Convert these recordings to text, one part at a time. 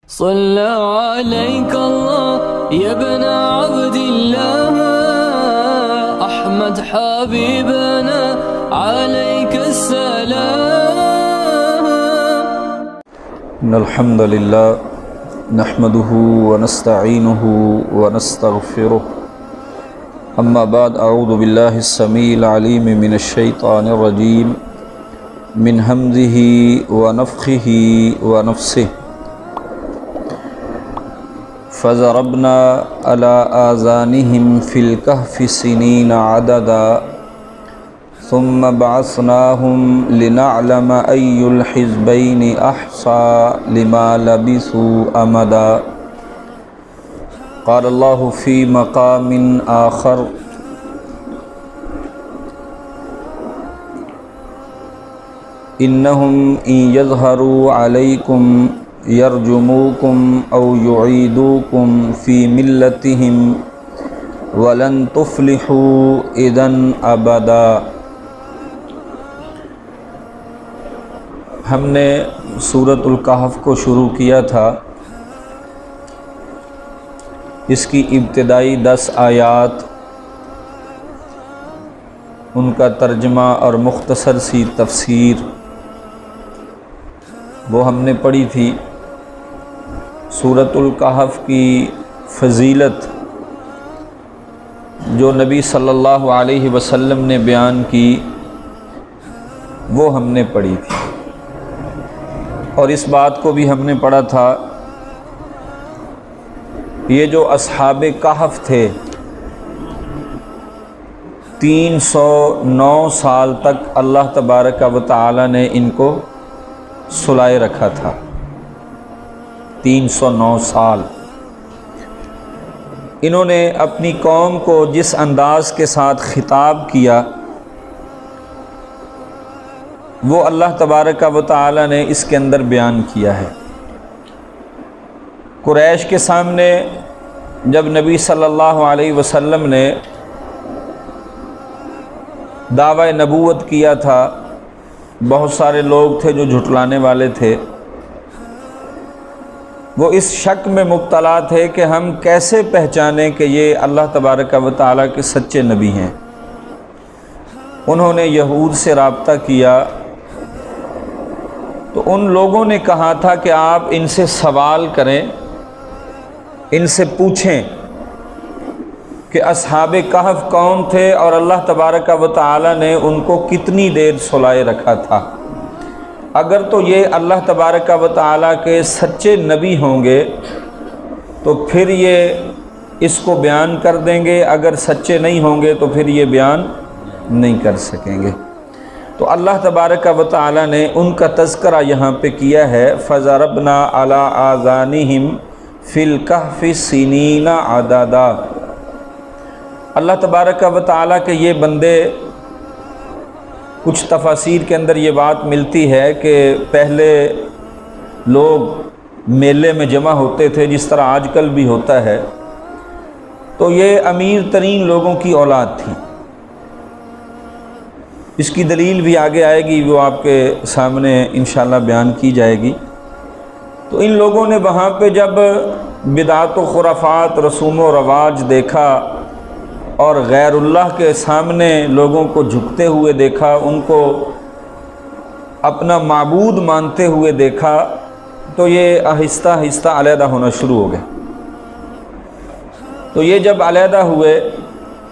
صلى عليك الله يا ابن عبد الله أحمد حبيبنا عليك السلام. إن الحمد لله نحمده ونستعينه ونستغفره. أما بعد أعوذ بالله السميع العليم من الشيطان الرجيم من همزه ونفخه ونفسه. فضربنا على آذانهم في الكهف سنين عددا ثم بعثناهم لنعلم أي الحزبين أحصى لما لبثوا أمدا. قال الله في مقام آخر إنهم إن يظهروا عليكم يرجموكم أو يعيدوكم في ملتهم ولن تفلحوا إذن أبدا. ہم نے سورۃ الکہف کو شروع کیا تھا. اس کی ابتدائی 10 آیات، ان کا ترجمہ اور مختصر سی تفسیر وہ ہم نے پڑھی تھی. سورۃ الکہف کی فضیلت جو نبی صلی اللہ علیہ وسلم نے بیان کی وہ ہم نے پڑھی تھی، اور اس بات کو بھی ہم نے پڑھا تھا یہ جو اصحاب کہف تھے 309 سال تک اللہ تبارک و تعالی نے ان کو سلائے رکھا تھا. 309 سال انہوں نے اپنی قوم کو جس انداز کے ساتھ خطاب کیا وہ اللہ تبارک و تعالی نے اس کے اندر بیان کیا ہے. قریش کے سامنے جب نبی صلی اللہ علیہ وسلم نے دعوی نبوت کیا تھا، بہت سارے لوگ تھے جو جھٹلانے والے تھے. وہ اس شک میں مبتلا تھے کہ ہم کیسے پہچانیں کہ یہ اللہ تبارک و تعالیٰ کے سچے نبی ہیں. انہوں نے یہود سے رابطہ کیا تو ان لوگوں نے کہا تھا کہ آپ ان سے سوال کریں، ان سے پوچھیں کہ اصحاب کہف کون تھے اور اللہ تبارک و تعالی نے ان کو کتنی دیر سلائے رکھا تھا. اگر تو یہ اللہ تبارک و تعالی کے سچے نبی ہوں گے تو پھر یہ اس کو بیان کر دیں گے، اگر سچے نہیں ہوں گے تو پھر یہ بیان نہیں کر سکیں گے. تو اللہ تبارک و تعالی نے ان کا تذکرہ یہاں پہ کیا ہے. فَضَرَبْنَا عَلَىٰ آذَانِهِمْ فِي الْكَهْفِ سِنِينَ عَدَدًا. اللہ تبارک و تعالیٰ کے یہ بندے، کچھ تفاسیر کے اندر یہ بات ملتی ہے کہ پہلے لوگ میلے میں جمع ہوتے تھے جس طرح آج کل بھی ہوتا ہے، تو یہ امیر ترین لوگوں کی اولاد تھی. اس کی دلیل بھی آگے آئے گی، وہ آپ کے سامنے انشاءاللہ بیان کی جائے گی. تو ان لوگوں نے وہاں پہ جب بدعات و خرافات، رسوم و رواج دیکھا اور غیر اللہ کے سامنے لوگوں کو جھکتے ہوئے دیکھا، ان کو اپنا معبود مانتے ہوئے دیکھا، تو یہ آہستہ آہستہ علیحدہ ہونا شروع ہو گئے. تو یہ جب علیحدہ ہوئے،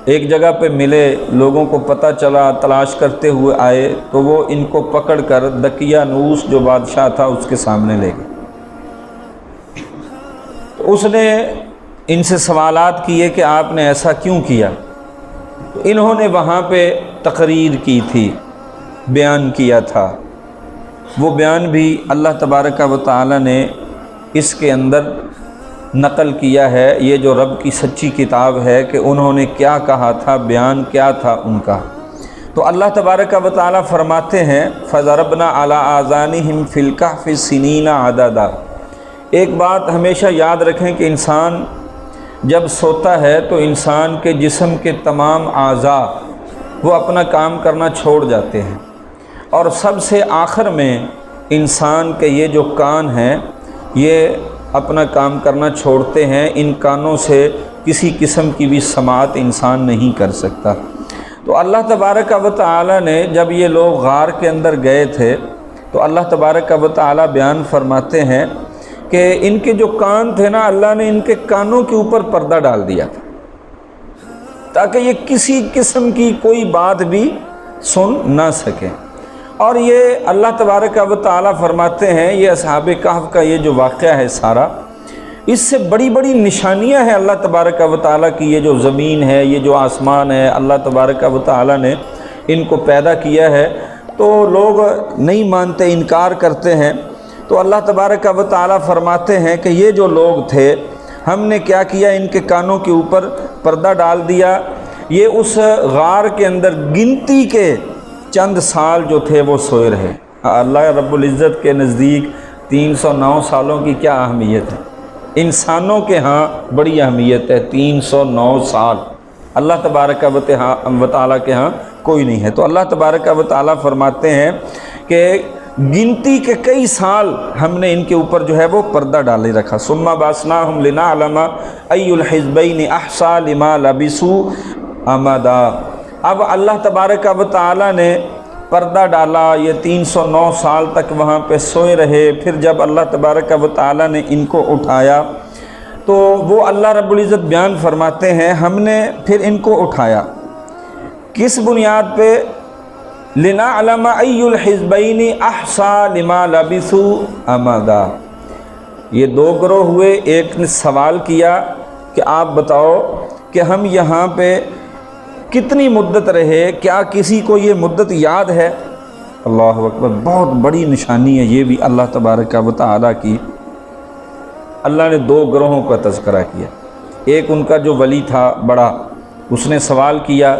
ایک جگہ پہ ملے، لوگوں کو پتہ چلا، تلاش کرتے ہوئے آئے، تو وہ ان کو پکڑ کر دقیانوس جو بادشاہ تھا اس کے سامنے لے گئے. تو اس نے ان سے سوالات کیے کہ آپ نے ایسا کیوں کیا. تو انہوں نے وہاں پہ تقریر کی تھی، بیان کیا تھا. وہ بیان بھی اللہ تبارک و تعالی نے اس کے اندر نقل کیا ہے. یہ جو رب کی سچی کتاب ہے کہ انہوں نے کیا کہا تھا، بیان کیا تھا ان کا. تو اللہ تبارک و تعالی فرماتے ہیں فَضَرَبْنَا عَلَىٰ آذَانِهِمْ فِي الْكَهْفِ سِنِينَ عَدَدًا. ایک بات ہمیشہ یاد رکھیں کہ انسان جب سوتا ہے تو انسان کے جسم کے تمام اعضاء وہ اپنا کام کرنا چھوڑ جاتے ہیں، اور سب سے آخر میں انسان کے یہ جو کان ہیں یہ اپنا کام کرنا چھوڑتے ہیں، ان کانوں سے کسی قسم کی بھی سماعت انسان نہیں کر سکتا۔ تو اللہ تبارک و تعالی نے جب یہ لوگ غار کے اندر گئے تھے تو اللہ تبارک و تعالی بیان فرماتے ہیں کہ ان کے جو کان تھے نا، اللہ نے ان کے کانوں کے اوپر پردہ ڈال دیا تھا تاکہ یہ کسی قسم کی کوئی بات بھی سن نہ سکیں۔ اور یہ اللہ تبارک و تعالی فرماتے ہیں یہ اصحاب کہف کا یہ جو واقعہ ہے سارا، اس سے بڑی بڑی نشانیاں ہیں اللہ تبارک و تعالی کی۔ یہ جو زمین ہے، یہ جو آسمان ہے، اللہ تبارک و تعالی نے ان کو پیدا کیا ہے، تو لوگ نہیں مانتے، انکار کرتے ہیں۔ تو اللہ تبارک و تعالی فرماتے ہیں کہ یہ جو لوگ تھے، ہم نے کیا کیا، ان کے کانوں کے اوپر پردہ ڈال دیا۔ یہ اس غار کے اندر گنتی کے چند سال جو تھے وہ سوئے رہے۔ اللہ رب العزت کے نزدیک 309 سالوں کی کیا اہمیت ہے، انسانوں کے ہاں بڑی اہمیت ہے 309 سال، اللہ تبارک و تعالیٰ کے ہاں کوئی نہیں ہے۔ تو اللہ تبارک و تعالیٰ فرماتے ہیں کہ گنتی کے کئی سال ہم نے ان کے اوپر جو ہے وہ پردہ ڈالے رکھا۔ ثم بعثناہم لنعلم ای الحزبین احصی لما لبثوا امدا۔ اب اللہ تبارک و تعالیٰ نے پردہ ڈالا، یہ 309 سال تک وہاں پہ سوئے رہے۔ پھر جب اللہ تبارک و تعالیٰ نے ان کو اٹھایا تو وہ اللہ رب العزت بیان فرماتے ہیں ہم نے پھر ان کو اٹھایا کس بنیاد پہ، لنعلم ای الحزبین احصی لما لبثوا امدا۔ یہ دو گروہ ہوئے، ایک نے سوال کیا کہ آپ بتاؤ کہ ہم یہاں پہ کتنی مدت رہے، کیا کسی کو یہ مدت یاد ہے؟ اللہ اکبر، بہت بڑی نشانی ہے یہ بھی اللہ تبارک و تعالیٰ کی۔ اللہ نے دو گروہوں کا تذکرہ کیا، ایک ان کا جو ولی تھا بڑا، اس نے سوال کیا،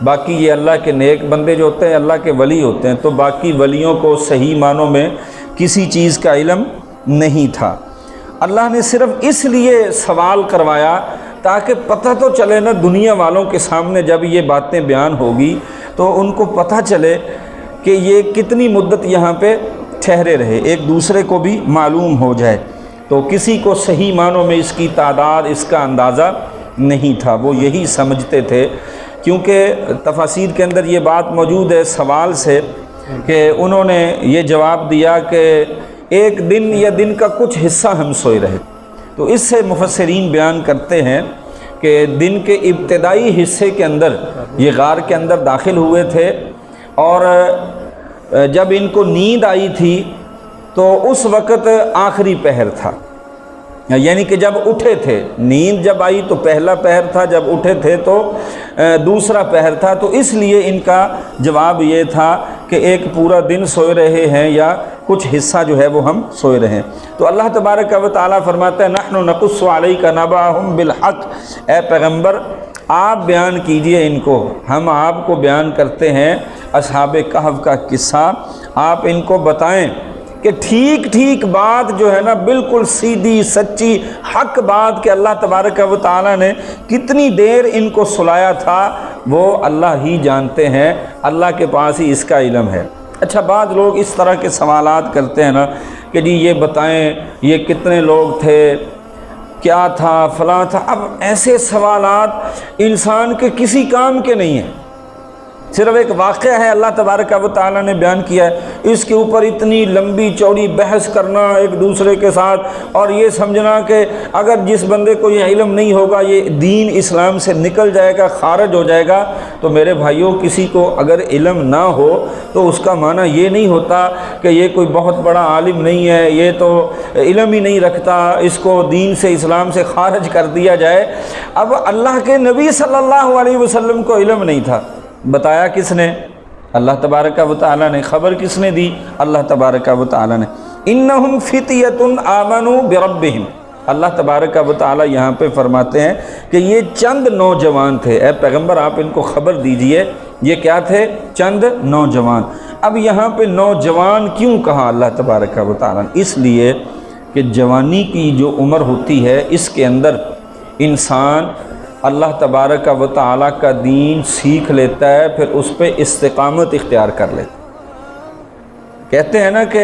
باقی یہ اللہ کے نیک بندے جو ہوتے ہیں اللہ کے ولی ہوتے ہیں، تو باقی ولیوں کو صحیح معنوں میں کسی چیز کا علم نہیں تھا۔ اللہ نے صرف اس لیے سوال کروایا تاکہ پتہ تو چلے نا دنیا والوں کے سامنے جب یہ باتیں بیان ہوگی تو ان کو پتہ چلے کہ یہ کتنی مدت یہاں پہ ٹھہرے رہے، ایک دوسرے کو بھی معلوم ہو جائے۔ تو کسی کو صحیح معنوں میں اس کی تعداد، اس کا اندازہ نہیں تھا، وہ یہی سمجھتے تھے، کیونکہ تفاسیر کے اندر یہ بات موجود ہے سوال سے کہ انہوں نے یہ جواب دیا کہ ایک دن یا دن کا کچھ حصہ ہم سوئے رہے۔ تو اس سے مفسرین بیان کرتے ہیں کہ دن کے ابتدائی حصے کے اندر یہ غار کے اندر داخل ہوئے تھے، اور جب ان کو نیند آئی تھی تو اس وقت آخری پہر تھا، یعنی کہ جب اٹھے تھے، نیند جب آئی تو پہلا پہر تھا، جب اٹھے تھے تو دوسرا پہر تھا۔ تو اس لیے ان کا جواب یہ تھا کہ ایک پورا دن سوئے رہے ہیں یا کچھ حصہ جو ہے وہ ہم سوئے رہے ہیں۔ تو اللہ تبارک و تعالیٰ فرماتا ہے نحن نقص علیک نبأہم بالحق، اے پیغمبر آپ بیان کیجئے ان کو، ہم آپ کو بیان کرتے ہیں اصحاب کہف کا قصہ، آپ ان کو بتائیں کہ ٹھیک ٹھیک بات جو ہے نا، بالکل سیدھی سچی حق بات کہ اللہ تبارک و تعالیٰ نے کتنی دیر ان کو سلایا تھا وہ اللہ ہی جانتے ہیں، اللہ کے پاس ہی اس کا علم ہے۔ اچھا، بعض لوگ اس طرح کے سوالات کرتے ہیں نا کہ جی یہ بتائیں یہ کتنے لوگ تھے، کیا تھا، فلاں تھا۔ اب ایسے سوالات انسان کے کسی کام کے نہیں ہیں، صرف ایک واقعہ ہے اللہ تبارک و تعالیٰ نے بیان کیا ہے، اس کے اوپر اتنی لمبی چوڑی بحث کرنا ایک دوسرے کے ساتھ، اور یہ سمجھنا کہ اگر جس بندے کو یہ علم نہیں ہوگا یہ دین اسلام سے نکل جائے گا، خارج ہو جائے گا۔ تو میرے بھائیوں، کسی کو اگر علم نہ ہو تو اس کا معنی یہ نہیں ہوتا کہ یہ کوئی بہت بڑا عالم نہیں ہے، یہ تو علم ہی نہیں رکھتا، اس کو دین سے اسلام سے خارج کر دیا جائے۔ اب اللہ کے نبی صلی اللہ علیہ وسلم کو علم نہیں تھا، بتایا کس نے؟ اللہ تبارک و تعالیٰ نے۔ خبر کس نے دی؟ اللہ تبارک و تعالیٰ نے۔ انہم فتیۃ آمنوا بربہم، اللہ تبارک و تعالیٰ یہاں پہ فرماتے ہیں کہ یہ چند نوجوان تھے، اے پیغمبر آپ ان کو خبر دیجئے یہ کیا تھے؟ چند نوجوان۔ اب یہاں پہ نوجوان کیوں کہا اللہ تبارک و تعالیٰ نے؟ اس لیے کہ جوانی کی جو عمر ہوتی ہے اس کے اندر انسان اللہ تبارک و تعالیٰ کا دین سیکھ لیتا ہے، پھر اس پہ استقامت اختیار کر لیتا ہے۔ کہتے ہیں نا کہ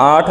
8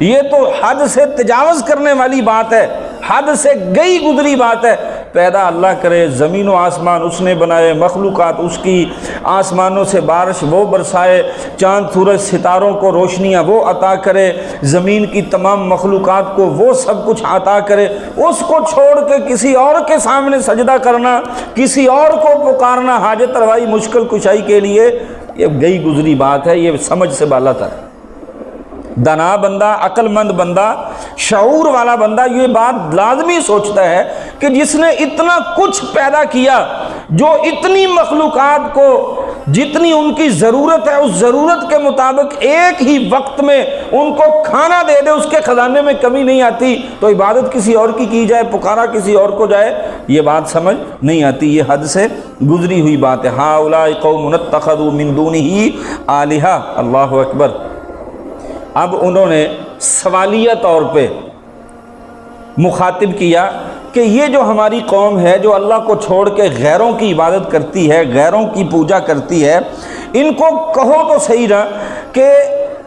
یہ تو حد سے تجاوز کرنے والی بات ہے، حد سے گئی گزری بات ہے۔ پیدا اللہ کرے، زمین و آسمان اس نے بنائے، مخلوقات اس کی، آسمانوں سے بارش وہ برسائے، چاند سورج ستاروں کو روشنیاں وہ عطا کرے، زمین کی تمام مخلوقات کو وہ سب کچھ عطا کرے، اس کو چھوڑ کے کسی اور کے سامنے سجدہ کرنا، کسی اور کو پکارنا حاجت روائی مشکل کشائی کے لیے، یہ گئی گزری بات ہے، یہ سمجھ سے بالا تر۔ دانا بندہ، عقل مند بندہ، شعور والا بندہ یہ بات لازمی سوچتا ہے کہ جس نے اتنا کچھ پیدا کیا، جو اتنی مخلوقات کو جتنی ان کی ضرورت ہے اس ضرورت کے مطابق ایک ہی وقت میں ان کو کھانا دے دے، اس کے خزانے میں کمی نہیں آتی، تو عبادت کسی اور کی جائے، پکارا کسی اور کو جائے، یہ بات سمجھ نہیں آتی، یہ حد سے گزری ہوئی بات ہے۔ ہؤلاء قوم اتخذوا من دونہ آلہہ، اللہ اکبر۔ اب انہوں نے سوالیہ طور پہ مخاطب کیا کہ یہ جو ہماری قوم ہے جو اللہ کو چھوڑ کے غیروں کی عبادت کرتی ہے، غیروں کی پوجا کرتی ہے، ان کو کہو تو صحیح نا کہ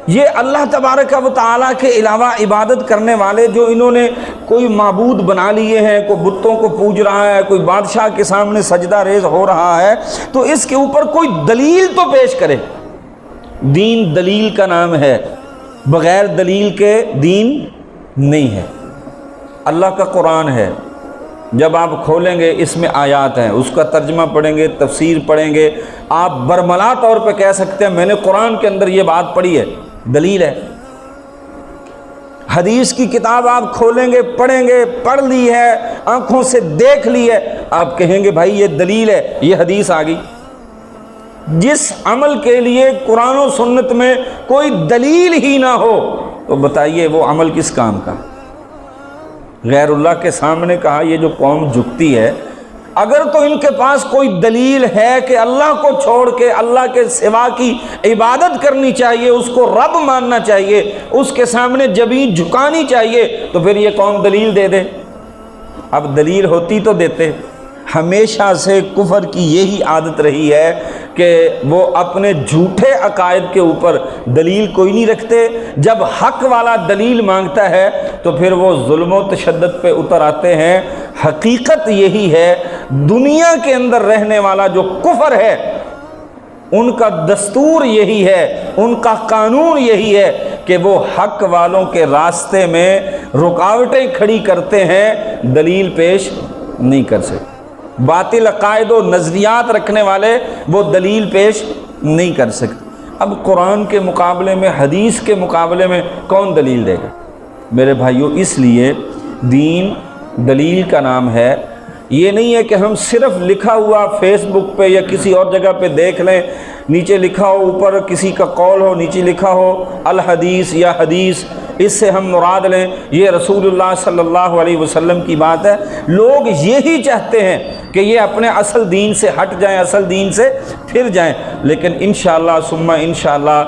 یہ اللہ تبارک و تعالیٰ کے علاوہ عبادت کرنے والے جو انہوں نے کوئی معبود بنا لیے ہیں، کوئی بتوں کو پوج رہا ہے، کوئی بادشاہ کے سامنے سجدہ ریز ہو رہا ہے، تو اس کے اوپر کوئی دلیل تو پیش کرے۔ دین دلیل کا نام ہے، بغیر دلیل کے دین نہیں ہے۔ اللہ کا قرآن ہے، جب آپ کھولیں گے اس میں آیات ہیں، اس کا ترجمہ پڑھیں گے، تفسیر پڑھیں گے، آپ برملا طور پہ کہہ سکتے ہیں میں نے قرآن کے اندر یہ بات پڑھی ہے، دلیل ہے۔ حدیث کی کتاب آپ کھولیں گے، پڑھیں گے، پڑھ لی ہے، آنکھوں سے دیکھ لی ہے، آپ کہیں گے بھائی یہ دلیل ہے، یہ حدیث آ گئی۔ جس عمل کے لیے قرآن و سنت میں کوئی دلیل ہی نہ ہو تو بتائیے وہ عمل کس کام کا؟ غیر اللہ کے سامنے کہا یہ جو قوم جھکتی ہے، اگر تو ان کے پاس کوئی دلیل ہے کہ اللہ کو چھوڑ کے اللہ کے سوا کی عبادت کرنی چاہیے، اس کو رب ماننا چاہیے، اس کے سامنے جبین جھکانی چاہیے، تو پھر یہ قوم دلیل دے دے۔ اب دلیل ہوتی تو دیتے۔ ہمیشہ سے کفر کی یہی عادت رہی ہے کہ وہ اپنے جھوٹے عقائد کے اوپر دلیل کوئی نہیں رکھتے، جب حق والا دلیل مانگتا ہے تو پھر وہ ظلم و تشدد پہ اتر آتے ہیں۔ حقیقت یہی ہے، دنیا کے اندر رہنے والا جو کفر ہے ان کا دستور یہی ہے، ان کا قانون یہی ہے کہ وہ حق والوں کے راستے میں رکاوٹیں کھڑی کرتے ہیں، دلیل پیش نہیں کر سکتے۔ باطل عقائد و نظریات رکھنے والے وہ دلیل پیش نہیں کر سکتے۔ اب قرآن کے مقابلے میں، حدیث کے مقابلے میں کون دلیل دے گا؟ میرے بھائیوں، اس لیے دین دلیل کا نام ہے۔ یہ نہیں ہے کہ ہم صرف لکھا ہوا فیس بک پہ یا کسی اور جگہ پہ دیکھ لیں، نیچے لکھا ہو، اوپر کسی کا قول ہو، نیچے لکھا ہو الحدیث یا حدیث، اس سے ہم مراد لیں یہ رسول اللہ صلی اللہ علیہ وسلم کی بات ہے۔ لوگ یہی چاہتے ہیں کہ یہ اپنے اصل دین سے ہٹ جائیں، اصل دین سے پھر جائیں، لیکن انشاءاللہ ثم انشاءاللہ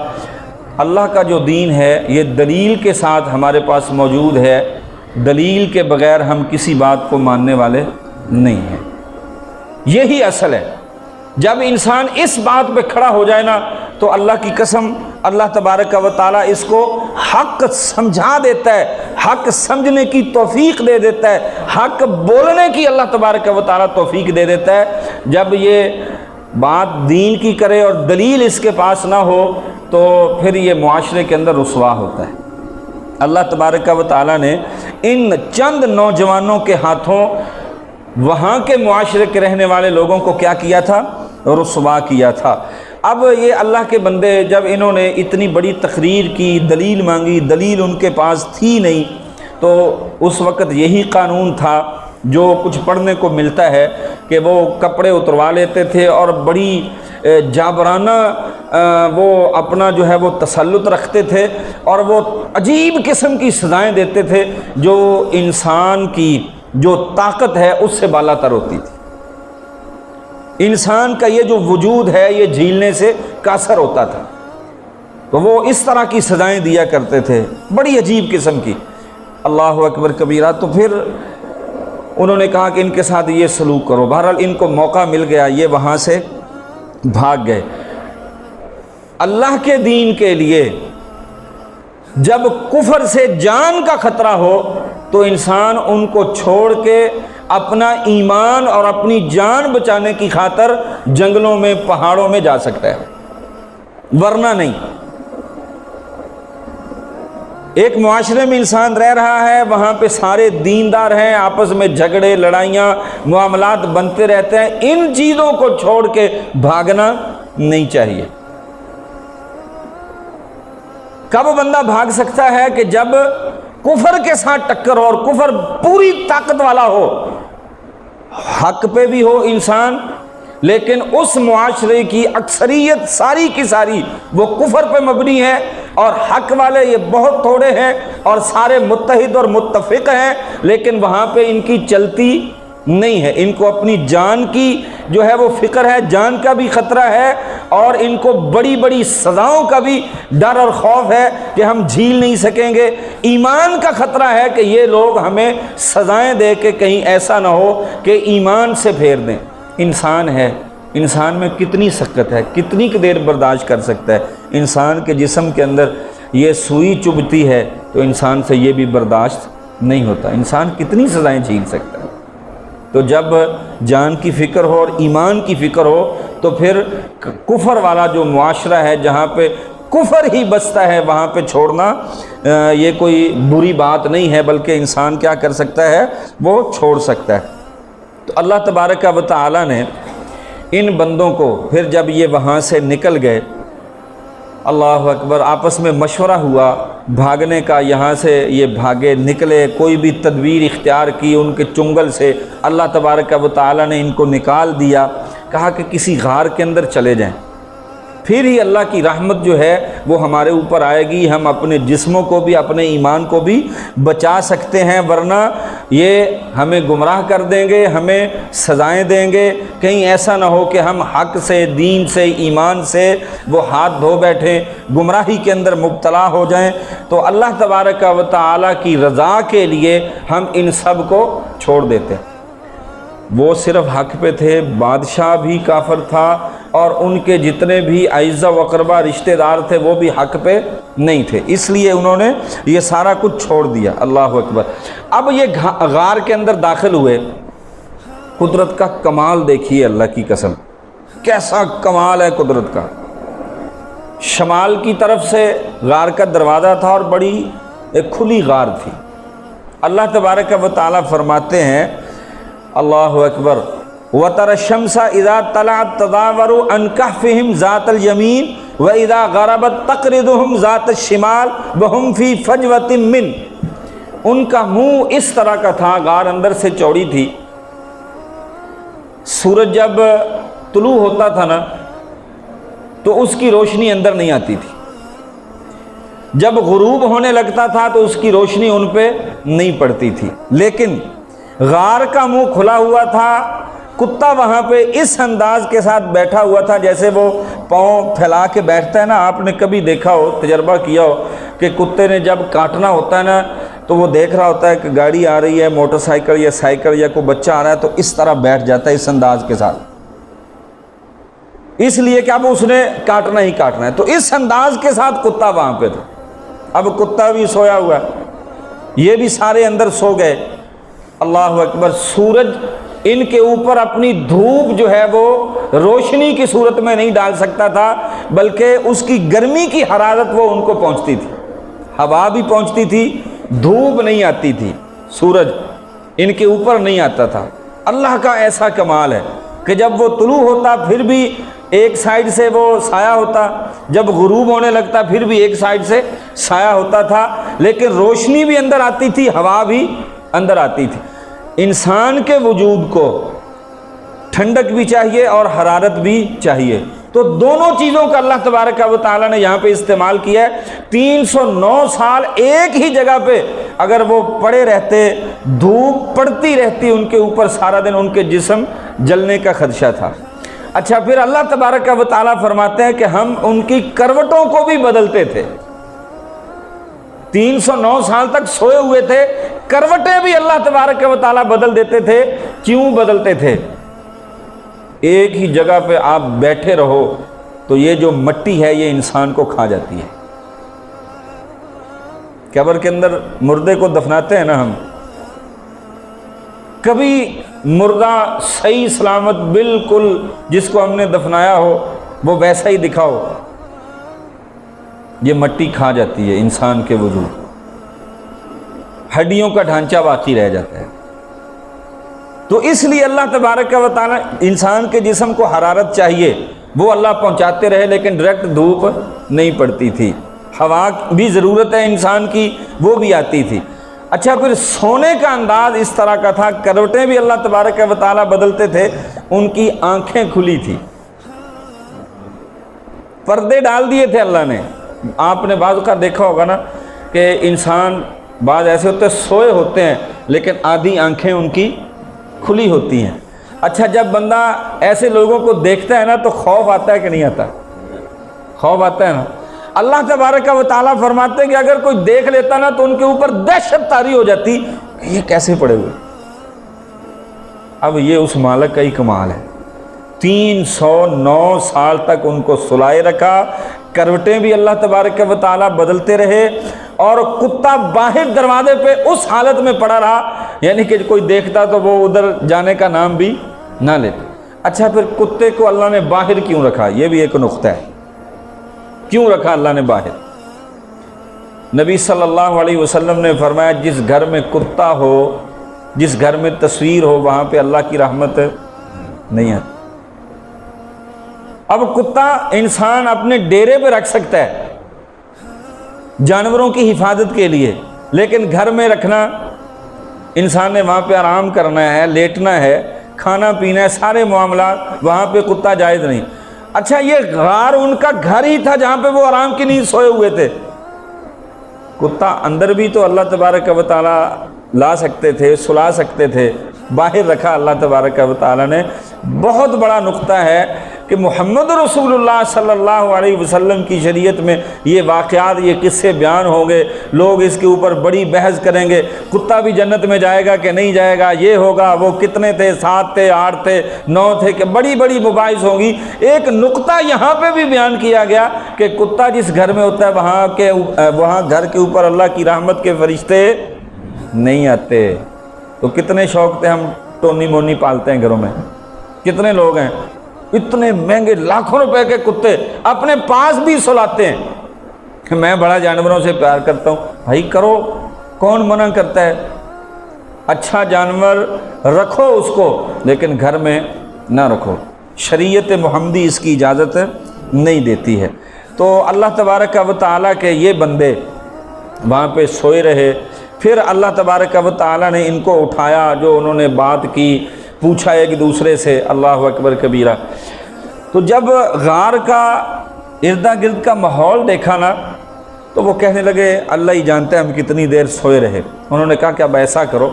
اللہ کا جو دین ہے یہ دلیل کے ساتھ ہمارے پاس موجود ہے۔ دلیل کے بغیر ہم کسی بات کو ماننے والے نہیں ہیں، یہی اصل ہے۔ جب انسان اس بات پہ کھڑا ہو جائے نا تو اللہ کی قسم اللہ تبارک و تعالیٰ اس کو حق سمجھا دیتا ہے، حق سمجھنے کی توفیق دے دیتا ہے، حق بولنے کی اللہ تبارک و تعالیٰ توفیق دے دیتا ہے۔ جب یہ بات دین کی کرے اور دلیل اس کے پاس نہ ہو تو پھر یہ معاشرے کے اندر رسوا ہوتا ہے۔ اللہ تبارک و تعالیٰ نے ان چند نوجوانوں کے ہاتھوں وہاں کے معاشرے کے رہنے والے لوگوں کو کیا کیا تھا؟ رسوا کیا تھا۔ اب یہ اللہ کے بندے جب انہوں نے اتنی بڑی تقریر کی، دلیل مانگی، دلیل ان کے پاس تھی نہیں، تو اس وقت یہی قانون تھا جو کچھ پڑھنے کو ملتا ہے کہ وہ کپڑے اتروا لیتے تھے اور بڑی جابرانہ وہ اپنا جو ہے وہ تسلط رکھتے تھے اور وہ عجیب قسم کی سزائیں دیتے تھے جو انسان کی جو طاقت ہے اس سے بالا تر ہوتی تھی۔ انسان کا یہ جو وجود ہے یہ جھیلنے سے قاصر ہوتا تھا، تو وہ اس طرح کی سزائیں دیا کرتے تھے، بڑی عجیب قسم کی۔ اللہ اکبر کبیرہ۔ تو پھر انہوں نے کہا کہ ان کے ساتھ یہ سلوک کرو۔ بہرحال ان کو موقع مل گیا، یہ وہاں سے بھاگ گئے۔ اللہ کے دین کے لیے جب کفر سے جان کا خطرہ ہو تو انسان ان کو چھوڑ کے اپنا ایمان اور اپنی جان بچانے کی خاطر جنگلوں میں پہاڑوں میں جا سکتا ہے، ورنہ نہیں۔ ایک معاشرے میں انسان رہ رہا ہے، وہاں پہ سارے دیندار ہیں، آپس میں جھگڑے لڑائیاں معاملات بنتے رہتے ہیں، ان چیزوں کو چھوڑ کے بھاگنا نہیں چاہیے۔ کب بندہ بھاگ سکتا ہے؟ کہ جب کفر کے ساتھ ٹکر ہو اور کفر پوری طاقت والا ہو، حق پہ بھی ہو انسان، لیکن اس معاشرے کی اکثریت ساری کی ساری وہ کفر پہ مبنی ہے اور حق والے یہ بہت تھوڑے ہیں اور سارے متحد اور متفق ہیں، لیکن وہاں پہ ان کی چلتی نہیں ہے، ان کو اپنی جان کی جو ہے وہ فکر ہے، جان کا بھی خطرہ ہے اور ان کو بڑی بڑی سزاؤں کا بھی ڈر اور خوف ہے کہ ہم جھیل نہیں سکیں گے، ایمان کا خطرہ ہے کہ یہ لوگ ہمیں سزائیں دے کے کہیں ایسا نہ ہو کہ ایمان سے پھیر دیں۔ انسان ہے، انسان میں کتنی سخت ہے، کتنی دیر برداشت کر سکتا ہے؟ انسان کے جسم کے اندر یہ سوئی چبھتی ہے تو انسان سے یہ بھی bرداشت نہیں ہوتا، انسان کتنی سزائیں جھیل سکتا ہے؟ تو جب جان کی فکر ہو اور ایمان کی فکر ہو تو پھر کفر والا جو معاشرہ ہے جہاں پہ کفر ہی بستا ہے وہاں پہ چھوڑنا یہ کوئی بری بات نہیں ہے، بلکہ انسان کیا کر سکتا ہے؟ وہ چھوڑ سکتا ہے۔ تو اللہ تبارک و تعالی نے ان بندوں کو پھر جب یہ وہاں سے نکل گئے، اللہ اکبر، آپس میں مشورہ ہوا بھاگنے کا، یہاں سے یہ بھاگے نکلے، کوئی بھی تدبیر اختیار کی، ان کے چنگل سے اللہ تبارک و تعالی نے ان کو نکال دیا، کہا کہ کسی غار کے اندر چلے جائیں، پھر ہی اللہ کی رحمت جو ہے وہ ہمارے اوپر آئے گی، ہم اپنے جسموں کو بھی اپنے ایمان کو بھی بچا سکتے ہیں، ورنہ یہ ہمیں گمراہ کر دیں گے، ہمیں سزائیں دیں گے، کہیں ایسا نہ ہو کہ ہم حق سے، دین سے، ایمان سے وہ ہاتھ دھو بیٹھیں، گمراہی کے اندر مبتلا ہو جائیں۔ تو اللہ تبارک و تعالیٰ کی رضا کے لیے ہم ان سب کو چھوڑ دیتے ہیں۔ وہ صرف حق پہ تھے، بادشاہ بھی کافر تھا اور ان کے جتنے بھی اعزا و اقربا رشتہ دار تھے وہ بھی حق پہ نہیں تھے، اس لیے انہوں نے یہ سارا کچھ چھوڑ دیا۔ اللہ اکبر۔ اب یہ غار کے اندر داخل ہوئے، قدرت کا کمال دیکھیے، اللہ کی قسم کیسا کمال ہے قدرت کا۔ شمال کی طرف سے غار کا دروازہ تھا اور بڑی ایک کھلی غار تھی۔ اللہ تبارک و تعالیٰ فرماتے ہیں، اللہ اکبر، وَتَرَى الشَّمْسَ إِذَا طَلَعَتْ تَزَاوَرُ عَنْ كَهْفِهِمْ ذَاتَ الْيَمِينِ وَإِذَا غَرَبَتْ تَقْرِضُهُمْ ذَاتَ الشِّمَالِ وَهُمْ فِي فَجْوَةٍ مِّنْ۔ ان کا منہ اس طرح کا تھا، غار اندر سے چوڑی تھی، سورج جب طلوع ہوتا تھا نا تو اس کی روشنی اندر نہیں آتی تھی، جب غروب ہونے لگتا تھا تو اس کی روشنی ان پہ نہیں پڑتی تھی، لیکن غار کا منہ کھلا ہوا تھا، کتا وہاں پہ اس انداز کے ساتھ بیٹھا ہوا تھا جیسے وہ پاؤں پھیلا کے بیٹھتا ہے نا۔ آپ نے کبھی دیکھا ہو، تجربہ کیا ہو کہ کتے نے جب کاٹنا ہوتا ہے نا تو وہ دیکھ رہا ہوتا ہے کہ گاڑی آ رہی ہے، موٹر سائیکل یا سائیکل یا کوئی بچہ آ رہا ہے تو اس طرح بیٹھ جاتا ہے، اس انداز کے ساتھ، اس لیے کہ اب اس نے کاٹنا ہی کاٹنا ہے۔ تو اس انداز کے ساتھ کتا وہاں پہ تھا۔ اب کتا بھی سویا ہوا ہے، یہ بھی سارے اندر سو گئے۔ اللہ اکبر۔ سورج ان کے اوپر اپنی دھوپ جو ہے وہ روشنی کی صورت میں نہیں ڈال سکتا تھا، بلکہ اس کی گرمی کی حرارت وہ ان کو پہنچتی تھی، ہوا بھی پہنچتی تھی، دھوپ نہیں آتی تھی، سورج ان کے اوپر نہیں آتا تھا۔ اللہ کا ایسا کمال ہے کہ جب وہ طلوع ہوتا پھر بھی ایک سائیڈ سے وہ سایہ ہوتا، جب غروب ہونے لگتا پھر بھی ایک سائیڈ سے سایہ ہوتا تھا، لیکن روشنی بھی اندر آتی تھی، ہوا بھی اندر آتی تھی۔ انسان کے وجود کو ٹھنڈک بھی چاہیے اور حرارت بھی چاہیے، تو دونوں چیزوں کا اللہ تبارک و تعالیٰ نے یہاں پہ استعمال کیا ہے۔ 309 سال ایک ہی جگہ پہ اگر وہ پڑے رہتے، دھوپ پڑتی رہتی ان کے اوپر سارا دن، ان کے جسم جلنے کا خدشہ تھا۔ اچھا، پھر اللہ تبارک و تعالیٰ فرماتے ہیں کہ ہم ان کی کروٹوں کو بھی بدلتے تھے۔ 309 سال تک سوئے ہوئے تھے، کروٹیں بھی اللہ تبارک و تعالیٰ بدل دیتے تھے۔ کیوں بدلتے تھے؟ ایک ہی جگہ پہ آپ بیٹھے رہو تو یہ جو مٹی ہے یہ انسان کو کھا جاتی ہے، قبر کے اندر مردے کو دفناتے ہیں نا ہم، کبھی مردہ صحیح سلامت بالکل جس کو ہم نے دفنایا ہو وہ ویسا ہی دکھاؤ، یہ مٹی کھا جاتی ہے انسان کے وجود، ہڈیوں کا ڈھانچہ باقی رہ جاتا ہے۔ تو اس لیے اللہ تبارک و تعالیٰ انسان کے جسم کو حرارت چاہیے، وہ اللہ پہنچاتے رہے، لیکن ڈائریکٹ دھوپ نہیں پڑتی تھی، ہوا بھی ضرورت ہے انسان کی، وہ بھی آتی تھی۔ اچھا، پھر سونے کا انداز اس طرح کا تھا، کروٹیں بھی اللہ تبارک و تعالیٰ بدلتے تھے، ان کی آنکھیں کھلی تھی، پردے ڈال دیے تھے اللہ نے۔ آپ نے بعض کا دیکھا ہوگا نا کہ انسان بعض ایسے ہوتے ہیں سوئے ہوتے ہیں لیکن آدھی آنکھیں ان کی کھلی ہوتی ہیں۔ اچھا، جب بندہ ایسے لوگوں کو دیکھتا ہے نا تو خوف آتا ہے کہ نہیں آتا؟ خوف آتا ہے نا۔ اللہ تبارک و تعالیٰ فرماتے ہیں کہ اگر کوئی دیکھ لیتا نا تو ان کے اوپر دہشت طاری ہو جاتی کہ یہ کیسے پڑے ہوئے۔ اب یہ اس مالک کا ہی کمال ہے، 309 سال تک ان کو سلائے رکھا، کروٹیں بھی اللہ تبارک و تعالیٰ بدلتے رہے، اور کتا باہر دروازے پہ اس حالت میں پڑا رہا، یعنی کہ کوئی دیکھتا تو وہ ادھر جانے کا نام بھی نہ لیتے۔ اچھا، پھر کتے کو اللہ نے باہر کیوں رکھا؟ یہ بھی ایک نقطہ ہے، کیوں رکھا اللہ نے باہر؟ نبی صلی اللہ علیہ وسلم نے فرمایا جس گھر میں کتا ہو، جس گھر میں تصویر ہو، وہاں پہ اللہ کی رحمت نہیں آتی۔ اب کتا انسان اپنے ڈیرے پہ رکھ سکتا ہے جانوروں کی حفاظت کے لیے، لیکن گھر میں رکھنا، انسان نے وہاں پہ آرام کرنا ہے، لیٹنا ہے، کھانا پینا ہے، سارے معاملات، وہاں پہ کتا جائز نہیں۔ اچھا، یہ غار ان کا گھر ہی تھا جہاں پہ وہ آرام کی نیند سوئے ہوئے تھے۔ کتا اندر بھی تو اللہ تبارک و تعالیٰ لا سکتے تھے، سلا سکتے تھے، باہر رکھا اللہ تبارک و تعالیٰ نے۔ بہت بڑا نقطہ ہے کہ محمد رسول اللہ صلی اللہ علیہ وسلم کی شریعت میں یہ واقعات، یہ قصے بیان ہوں گے، لوگ اس کے اوپر بڑی بحث کریں گے، کتا بھی جنت میں جائے گا کہ نہیں جائے گا، یہ ہوگا، وہ کتنے تھے، 7 تھے، 8 تھے، 9 تھے، کہ بڑی بڑی مباحث ہوں گی۔ ایک نقطہ یہاں پہ بھی بیان کیا گیا کہ کتا جس گھر میں ہوتا ہے وہاں گھر کے اوپر اللہ کی رحمت کے فرشتے نہیں آتے۔ تو کتنے شوق تھے، ہم ٹونی مونی پالتے ہیں گھروں میں، کتنے لوگ ہیں اتنے مہنگے لاکھوں روپے کے کتے اپنے پاس بھی سلاتے ہیں کہ میں بڑا جانوروں سے پیار کرتا ہوں۔ بھائی کرو، کون منع کرتا ہے؟ اچھا جانور رکھو اس کو، لیکن گھر میں نہ رکھو، شریعت محمدی اس کی اجازت نہیں دیتی ہے۔ تو اللہ تبارک و تعالیٰ کے یہ بندے وہاں پہ سوئے رہے، پھر اللہ تبارک و تعالیٰ نے ان کو اٹھایا، جو انہوں نے بات کی، پوچھا ایک دوسرے سے، اللہ اکبر کبیرہ۔ تو جب غار کا اردا گرد کا ماحول دیکھا نا تو وہ کہنے لگے اللہ ہی جانتے ہیں ہم کتنی دیر سوئے رہے۔ انہوں نے کہا کہ اب ایسا کرو،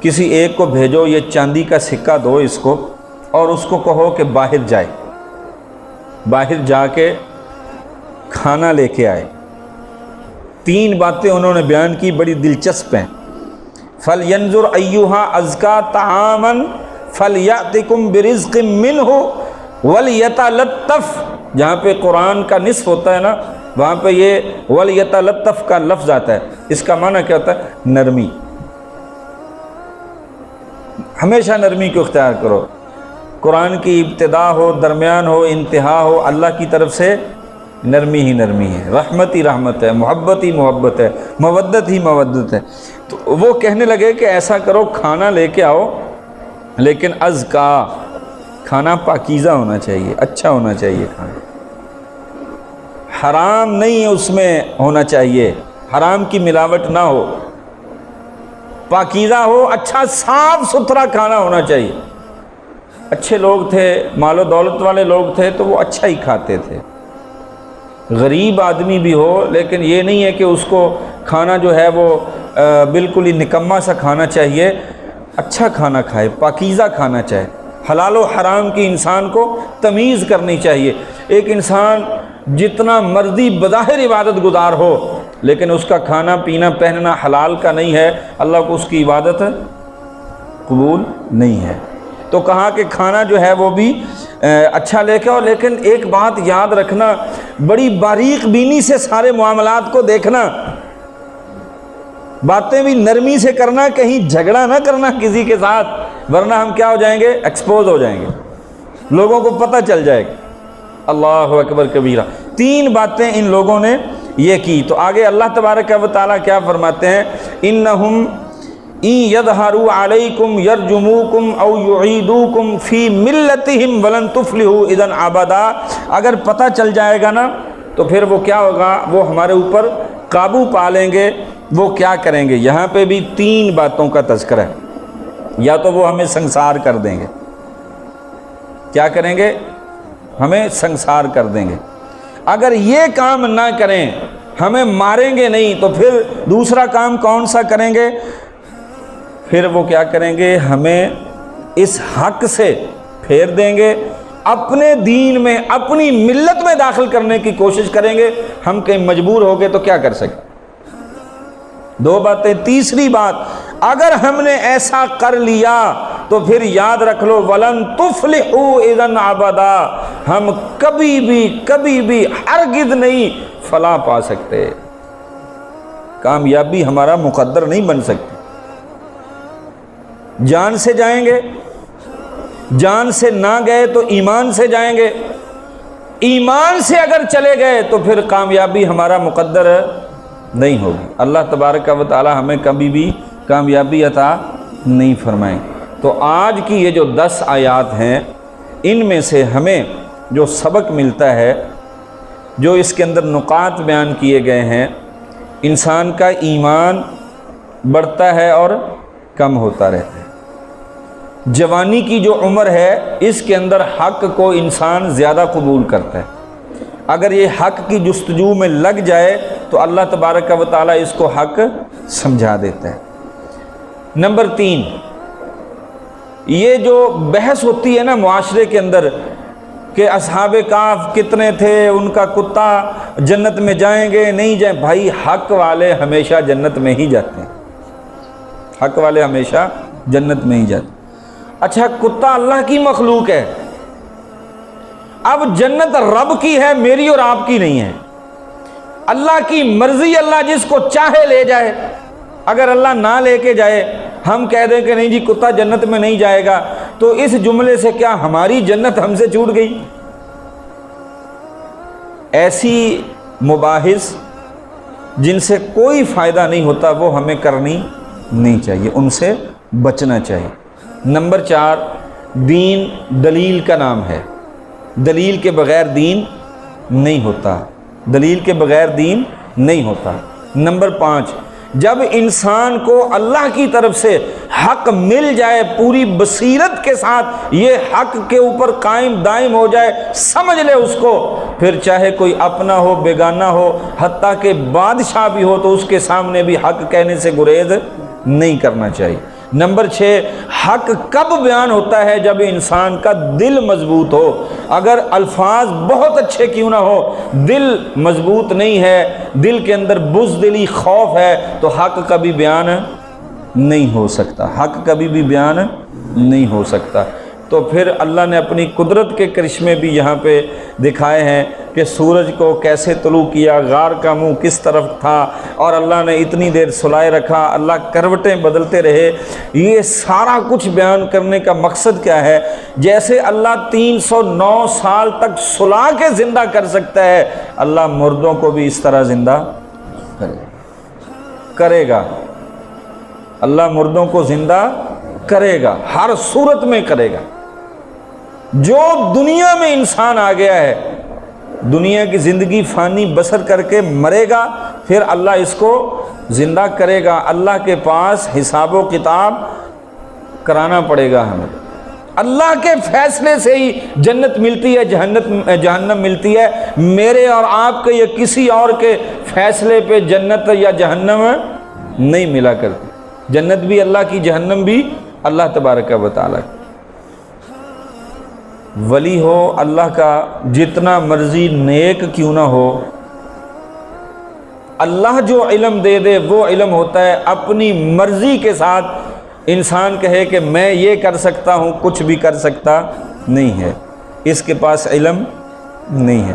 کسی ایک کو بھیجو، یہ چاندی کا سکہ دو اس کو، اور اس کو کہو کہ باہر جائے، باہر جا کے کھانا لے کے آئے۔ 3 باتیں انہوں نے بیان کی، بڑی دلچسپ ہیں۔ فَلْيَنْظُرْ أَيُّهَا أَزْكَىٰ طَعَامًا فَلْيَأْتِكُمْ بِرِزْقٍ مِّنْهُ وَلْيَتَلَطَّفْ، جہاں پہ قرآن کا نصف ہوتا ہے نا، وہاں پہ یہ وَلْيَتَلَطَّفْ کا لفظ آتا ہے۔ اس کا معنی کیا ہوتا ہے؟ نرمی۔ ہمیشہ نرمی کو اختیار کرو، قرآن کی ابتدا ہو، درمیان ہو، انتہا ہو، اللہ کی طرف سے نرمی ہی نرمی ہے، رحمت ہی رحمت ہے، محبت ہی محبت ہے، مودت ہی مودت ہے۔ تو وہ کہنے لگے کہ ایسا کرو، کھانا لے کے آؤ، لیکن ازکا، کھانا پاکیزہ ہونا چاہیے، اچھا ہونا چاہیے، کھانا حرام نہیں اس میں ہونا چاہیے، حرام کی ملاوٹ نہ ہو، پاکیزہ ہو، اچھا صاف ستھرا کھانا ہونا چاہیے۔ اچھے لوگ تھے، مال و دولت والے لوگ تھے تو وہ اچھا ہی کھاتے تھے۔ غریب آدمی بھی ہو، لیکن یہ نہیں ہے کہ اس کو کھانا جو ہے وہ بالکل ہی نکما سا کھانا چاہیے، اچھا کھانا کھائے، پاکیزہ کھانا چاہے، حلال و حرام کی انسان کو تمیز کرنی چاہیے۔ ایک انسان جتنا مرضی بظاہر عبادت گزار ہو، لیکن اس کا کھانا پینا پہننا حلال کا نہیں ہے، اللہ کو اس کی عبادت قبول نہیں ہے۔ تو کہا کہ کھانا جو ہے وہ بھی اچھا لے کے، اور لیکن ایک بات یاد رکھنا، بڑی باریک بینی سے سارے معاملات کو دیکھنا۔ باتیں بھی نرمی سے کرنا، کہیں جھگڑا نہ کرنا کسی کے ساتھ، ورنہ ہم کیا ہو جائیں گے؟ ایکسپوز ہو جائیں گے، لوگوں کو پتہ چل جائے گا۔ اللہ اکبر کبیرہ۔ 3 باتیں ان لوگوں نے یہ کی۔ تو آگے اللہ تبارک و تعالیٰ کیا فرماتے ہیں؟ انہم ان یظہروا علیکم یرجموکم او یعیدوکم فی ملتہم ولن تفلحوا اذا ابدا۔ اگر پتہ چل جائے گا نا تو پھر وہ کیا ہوگا؟ وہ ہمارے اوپر قابو پا لیں گے۔ وہ کیا کریں گے؟ یہاں پہ بھی 3 باتوں کا تذکرہ ہے۔ یا تو وہ ہمیں سنسار کر دیں گے۔ کیا کریں گے؟ ہمیں سنسار کر دیں گے۔ اگر یہ کام نہ کریں، ہمیں ماریں گے نہیں، تو پھر دوسرا کام کون سا کریں گے؟ پھر وہ کیا کریں گے؟ ہمیں اس حق سے پھیر دیں گے، اپنے دین میں، اپنی ملت میں داخل کرنے کی کوشش کریں گے۔ ہم کہیں مجبور ہو گئے تو کیا کر سکتے؟ 2 باتیں۔ تیسری بات، اگر ہم نے ایسا کر لیا تو پھر یاد رکھ لو وَلَن تُفْلِحُوا اِذًا ابدا، ہم کبھی بھی ہرگز نہیں فلاح پا سکتے، کامیابی ہمارا مقدر نہیں بن سکتی۔ جان سے جائیں گے، جان سے نہ گئے تو ایمان سے جائیں گے، ایمان سے اگر چلے گئے تو پھر کامیابی ہمارا مقدر نہیں ہوگی۔ اللہ تبارک و تعالی ہمیں کبھی بھی کامیابی عطا نہیں فرمائیں۔ تو آج کی یہ جو 10 آیات ہیں، ان میں سے ہمیں جو سبق ملتا ہے، جو اس کے اندر نقاط بیان کیے گئے ہیں، انسان کا ایمان بڑھتا ہے اور کم ہوتا رہتا ہے۔ جوانی کی جو عمر ہے، اس کے اندر حق کو انسان زیادہ قبول کرتا ہے۔ اگر یہ حق کی جستجو میں لگ جائے تو اللہ تبارک و تعالیٰ اس کو حق سمجھا دیتا ہے۔ نمبر 3، یہ جو بحث ہوتی ہے نا معاشرے کے اندر کہ اصحاب کہف کتنے تھے، ان کا کتا جنت میں جائیں گے نہیں جائیں، بھائی حق والے ہمیشہ جنت میں ہی جاتے ہیں، حق والے ہمیشہ جنت میں ہی جاتے ہیں۔ اچھا، کتا اللہ کی مخلوق ہے، اب جنت رب کی ہے، میری اور آپ کی نہیں ہے۔ اللہ کی مرضی، اللہ جس کو چاہے لے جائے۔ اگر اللہ نہ لے کے جائے، ہم کہہ دیں کہ نہیں جی کتا جنت میں نہیں جائے گا، تو اس جملے سے کیا ہماری جنت ہم سے چھوٹ گئی؟ ایسی مباحث جن سے کوئی فائدہ نہیں ہوتا وہ ہمیں کرنی نہیں چاہیے، ان سے بچنا چاہیے۔ نمبر 4، دین دلیل کا نام ہے، دلیل کے بغیر دین نہیں ہوتا، دلیل کے بغیر دین نہیں ہوتا۔ نمبر 5، جب انسان کو اللہ کی طرف سے حق مل جائے، پوری بصیرت کے ساتھ یہ حق کے اوپر قائم دائم ہو جائے، سمجھ لے اس کو، پھر چاہے کوئی اپنا ہو بیگانہ ہو، حتیٰ کہ بادشاہ بھی ہو، تو اس کے سامنے بھی حق کہنے سے گریز نہیں کرنا چاہیے۔ نمبر 6، حق کب بیان ہوتا ہے؟ جب انسان کا دل مضبوط ہو۔ اگر الفاظ بہت اچھے کیوں نہ ہو، دل مضبوط نہیں ہے، دل کے اندر بزدلی، خوف ہے، تو حق کبھی بیان نہیں ہو سکتا، حق کبھی بھی بیان نہیں ہو سکتا۔ تو پھر اللہ نے اپنی قدرت کے کرشمے بھی یہاں پہ دکھائے ہیں کہ سورج کو کیسے طلوع کیا، غار کا منہ کس طرف تھا، اور اللہ نے اتنی دیر سلائے رکھا، اللہ کروٹیں بدلتے رہے۔ یہ سارا کچھ بیان کرنے کا مقصد کیا ہے؟ جیسے اللہ 309 سال تک سلا کے زندہ کر سکتا ہے، اللہ مردوں کو بھی اس طرح زندہ کرے گا۔ اللہ مردوں کو زندہ کرے گا، ہر صورت میں کرے گا۔ جو دنیا میں انسان آ گیا ہے، دنیا کی زندگی فانی بسر کر کے مرے گا، پھر اللہ اس کو زندہ کرے گا۔ اللہ کے پاس حساب و کتاب کرانا پڑے گا ہمیں۔ اللہ کے فیصلے سے ہی جنت ملتی ہے، جہنم ملتی ہے۔ میرے اور آپ کے یا کسی اور کے فیصلے پہ جنت یا جہنم نہیں ملا کرتی۔ جنت بھی اللہ کی، جہنم بھی اللہ تبارک و تعالیٰ کی۔ ولی ہو اللہ کا، جتنا مرضی نیک کیوں نہ ہو، اللہ جو علم دے دے وہ علم ہوتا ہے۔ اپنی مرضی کے ساتھ انسان کہے کہ میں یہ کر سکتا ہوں، کچھ بھی کر سکتا نہیں ہے۔ اس کے پاس علم نہیں ہے۔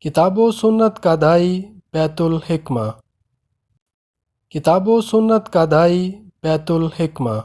کتاب و سنت کا دائی بیت الحکمہ، کتاب و سنت کا دائی بیت الحکمہ۔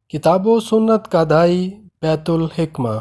کتاب و سنت کا دائی بیت الحکمہ۔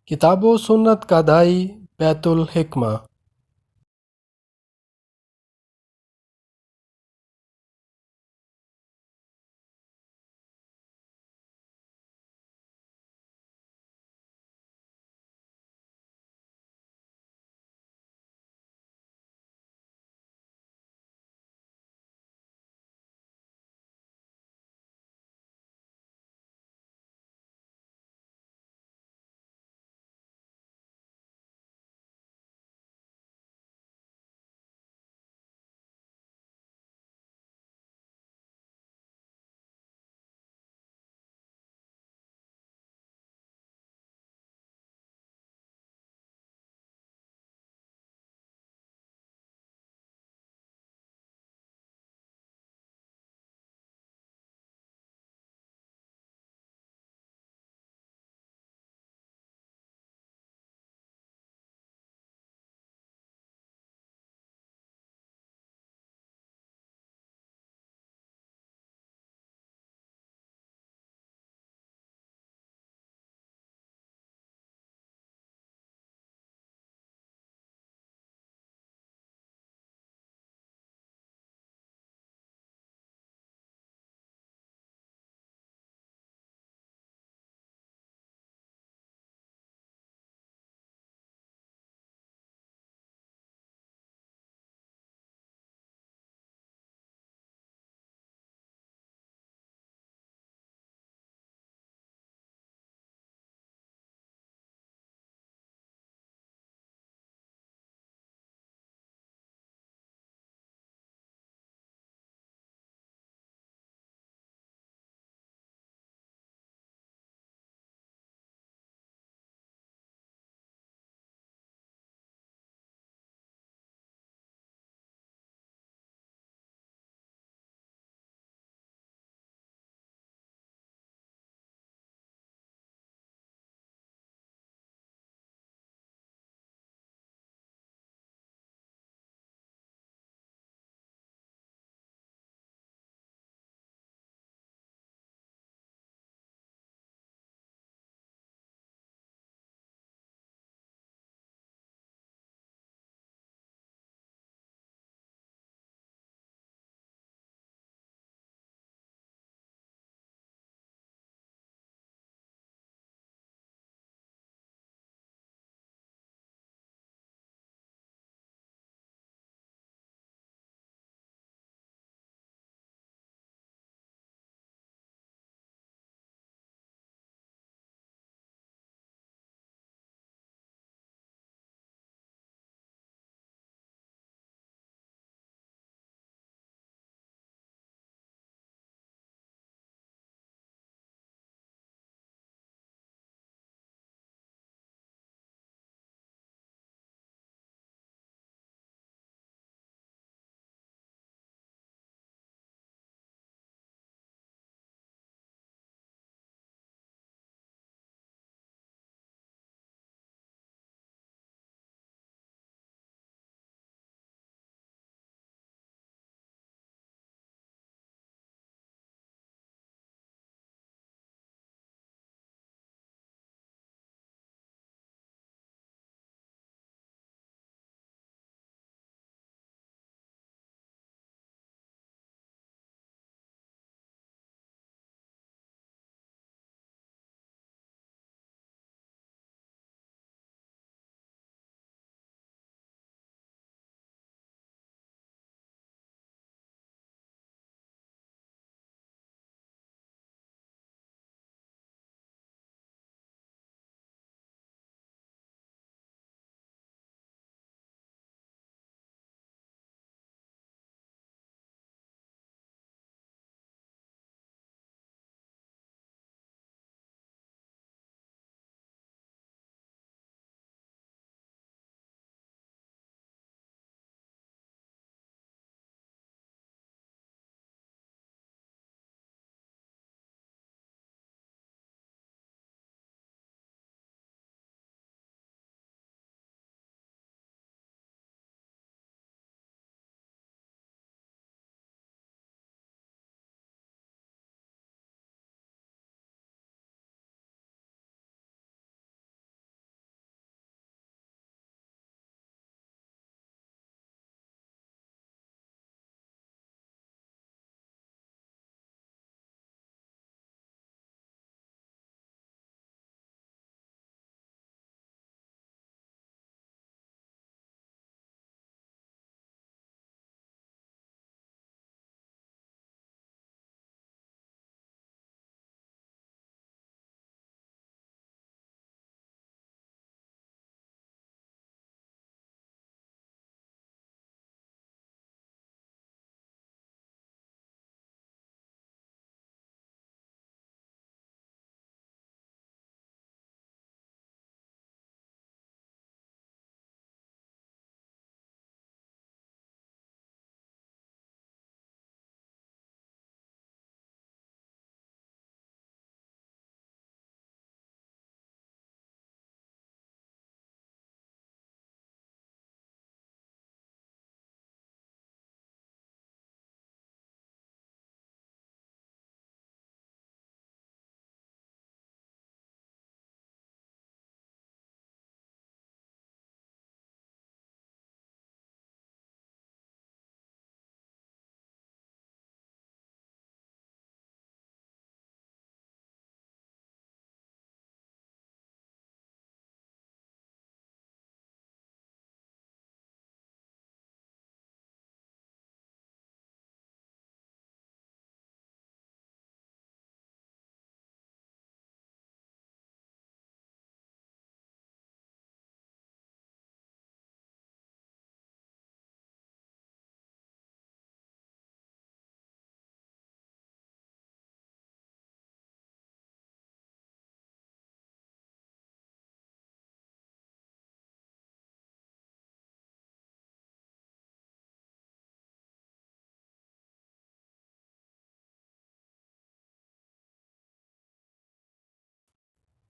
کتاب و سنت کا دائی بیت الحکمہ۔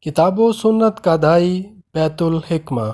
کتاب و سنت کا دائی بیت الحکمہ۔